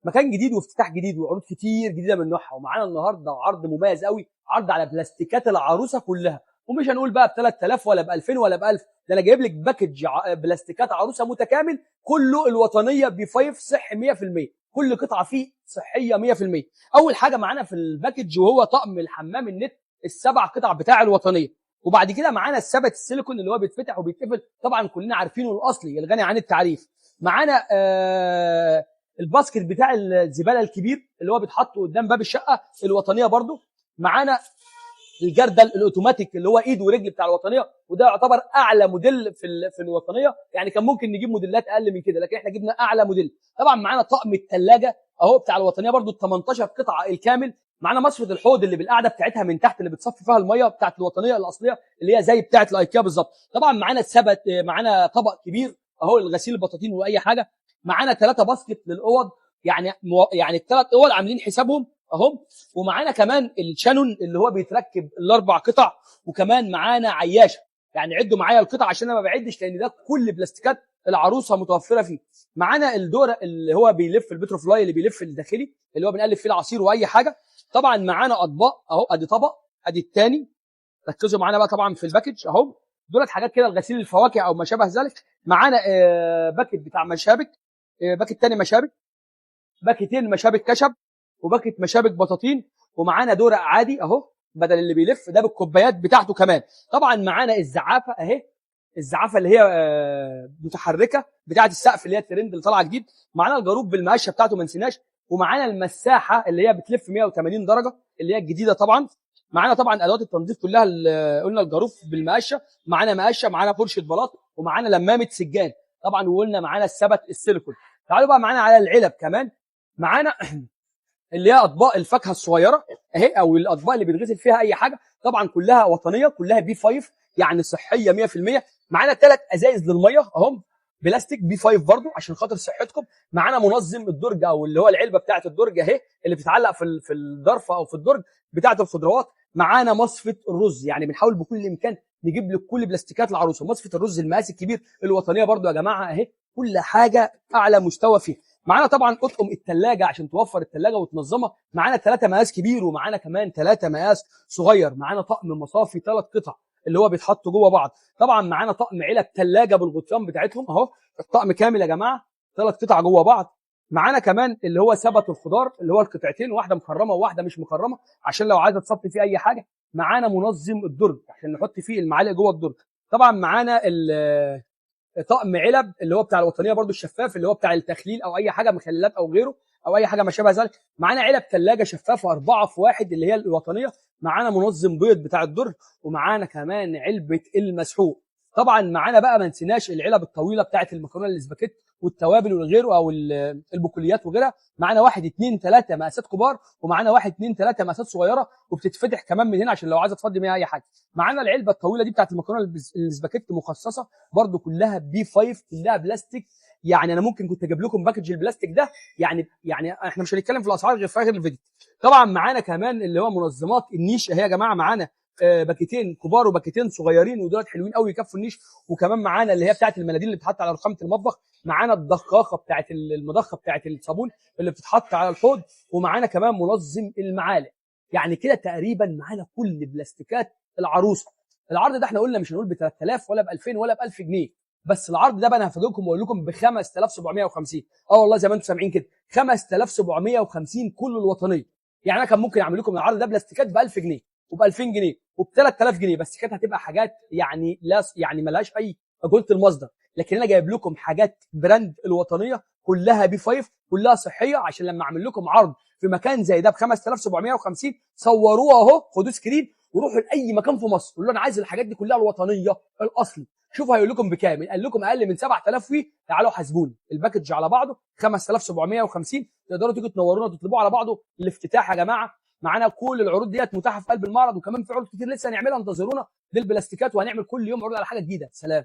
مكان جديد وافتتاح جديد وعروض كتير جديده من نوعها. ومعانا النهارده عرض مميز قوي، عرض على بلاستيكات العروسه كلها. ومش هنقول بقى ب 3000 ولا ب 2000 ولا ب 1000، ده انا جايب لك باكج بلاستيكات عروسه متكامل كله الوطنيه بي 5 صحي 100%، كل قطعه فيه صحيه 100%. اول حاجه معانا في الباكج وهو طقم الحمام النت السبع قطع بتاع الوطنيه. وبعد كده معانا الثبت السيليكون اللي هو بيتفتح وبيتقفل، طبعا كلنا عارفينه الاصلي الغني عن التعريف. معانا الباسكت بتاع الزباله الكبير اللي هو بيتحط قدام باب الشقه الوطنيه برضو. معانا الجردل الاوتوماتيك اللي هو ايد ورجل بتاع الوطنيه، وده يعتبر اعلى موديل في الوطنيه، يعني كان ممكن نجيب موديلات اقل من كده لكن احنا جبنا اعلى موديل. طبعا معانا طقم الثلاجه اهو بتاع الوطنيه برضو ال 18 قطعه الكامل. معانا مصفة الحوض اللي بالقاعده بتاعتها من تحت اللي بتصفي فيها الميه بتاعت الوطنيه الاصليه اللي هي زي بتاعت الايكيا بالظبط. طبعا معانا السبت، معانا طبق كبير اهو لغسيل البطاطين واي حاجه. معانا 3 باسكت للاوض، يعني الثلاث اوض عاملين حسابهم اهم. ومعانا كمان الشانون اللي هو بيتركب الاربع قطع، وكمان معانا عياشه، يعني عدوا معايا القطع عشان انا ما بعدش لان ده كل بلاستيكات العروسه متوفره فيه. معانا الدور اللي هو بيلف البتروفلاي اللي بيلف الداخلي اللي هو بنقلب فيه العصير واي حاجه. طبعا معانا اطباق اهو، ادي طبق ادي الثاني، ركزوا معانا بقى طبعا في الباكج اهو، دولت حاجات كده لغسيل الفواكه او ما شابه ذلك. معانا باكت بتاع مشابك، باكت تاني مشابك، باكتين مشابك خشب، وباكت مشابك بطاطين. ومعانا دورق عادي اهو بدل اللي بيلف ده بالكوبايات بتاعته كمان. طبعا معانا الزعافه اهي، الزعافه اللي هي متحركه بتاعه السقف اللي هي الترند اللي طالعه جديد. معانا الجاروب بالمقشه بتاعته ما نسيناش. ومعانا المساحه اللي هي بتلف 180 درجه اللي هي الجديده طبعا. معانا طبعا ادوات التنظيف كلها اللي قلنا الجاروب بالمقشه، معانا مقشه، معانا فرشه بلاط، ومعانا لمامه سجاد طبعا، وقلنا معانا الثبت السيليكون. تعالوا بقى معانا على العلب كمان. معانا اللي هي اطباق الفاكهه الصغيره اهي، او الاطباق اللي بيتغسل فيها اي حاجه، طبعا كلها وطنيه كلها بي 5 يعني صحيه 100%. معانا 3 ازايز للميه اهم بلاستيك بي 5 برضو عشان خاطر صحتكم. معانا منظم الدرج او اللي هو العلبه بتاعه الدرج اهي اللي بتتعلق في الضرفه او في الدرج بتاعه الخضروات. معانا مصفه الرز، يعني بنحاول بكل الامكان نجيب لك كل بلاستيكات العروسه. مصفه الرز المقاس الكبير الوطنيه برضو يا جماعه اهي، كل حاجه اعلى مستوى فيها. معانا طبعا اطقم الثلاجه عشان توفر الثلاجه وتنظمها. معانا 3 مقاس كبير ومعانا كمان 3 مقاس صغير. معانا طقم مصافي 3 قطع اللي هو بيتحطوا جوه بعض. طبعا معانا طقم علب ثلاجه بالغطيان بتاعتهم اهو، الطقم كامل يا جماعه 3 قطع جوه بعض. معانا كمان اللي هو ثبت الخضار اللي هو القطعتين، واحده مخرمه وواحده مش مخرمه عشان لو عايزه تصفي فيه اي حاجه. معانا منظم الدرج عشان نحط فيه المعالق جوه الدرج. طبعا معانا طقم علب اللي هو بتاع الوطنيه برضو الشفاف اللي هو بتاع التخليل او اي حاجه مخللات او غيره او اي حاجه ما شابه ذلك. معانا علب ثلاجه شفافه 4 في 1 اللي هي الوطنيه. معانا منظم بيض بتاع الدرج، ومعانا كمان علبه المسحوق. طبعا معانا بقى ما نسيناش العلب الطويله بتاعه المكرونه الاسباجيتي والتوابل وغيره او البقوليات وغيرها. معانا 1 2 3 مقاسات كبار، ومعانا 1 2 3 مقاسات صغيره وبتتفتح كمان من هنا عشان لو عايزه تفضي منها اي حاجه. معانا العلبه الطويله دي بتاعه المكرونه الاسباجيتي مخصصه برضو كلها بي 5 كلها بلاستيك. يعني انا ممكن كنت اجيب لكم باكج البلاستيك ده، يعني احنا مش هنتكلم في الاسعار غير في اخر الفيديو. طبعا معانا كمان اللي هو منظمات النيش اهي يا جماعه، معانا باكيتين كبار وباكيتين صغيرين ودولت حلوين قوي يكفوا النيش. وكمان معانا اللي هي بتاعه المناديل اللي بتتحط على رخامه المطبخ. معانا الضخاخه بتاعه المضخه بتاعه الصابون اللي بتتحط على الحوض. ومعانا كمان منظم المعالق. يعني كده تقريبا معانا كل بلاستيكات العروسه. العرض ده احنا قلنا مش هنقول ب 3000 ولا ب 2000 ولا ب 1000 جنيه، بس العرض ده بقى انا هفاجئكم واقول لكم ب 5750. والله زي ما انتم سامعين كده 5750 كل الوطنيه. يعني انا كان ممكن اعمل لكم العرض ده بلاستيكات ب 1000 جنيه وب 2000 جنيه وب 3000 جنيه، بس كانت هتبقى حاجات يعني لا يعني ملهاش اي مجهوله المصدر. لكن انا جايب لكم حاجات براند الوطنيه كلها بي 5 كلها صحيه، عشان لما اعمل لكم عرض في مكان زي ده ب 5750 صوروه اهو، خدوا سكرين وروحوا لاي مكان في مصر قولوا له انا عايز الحاجات دي كلها الوطنيه الاصلي. شوفوا هيقول لكم بكام. قال لكم اقل من 7000 فيه، تعالوا حاسبوني. الباكج على بعضه 5750. تقدروا تيجوا تنورونا وتطلبوه على بعضه. الافتتاح يا جماعه معانا كل العروض ديت متاحه في قلب المعرض، وكمان في عروض كتير لسه هنعملها، انتظرونا للبلاستيكات، وهنعمل كل يوم عروض على حاجه جديده. سلام.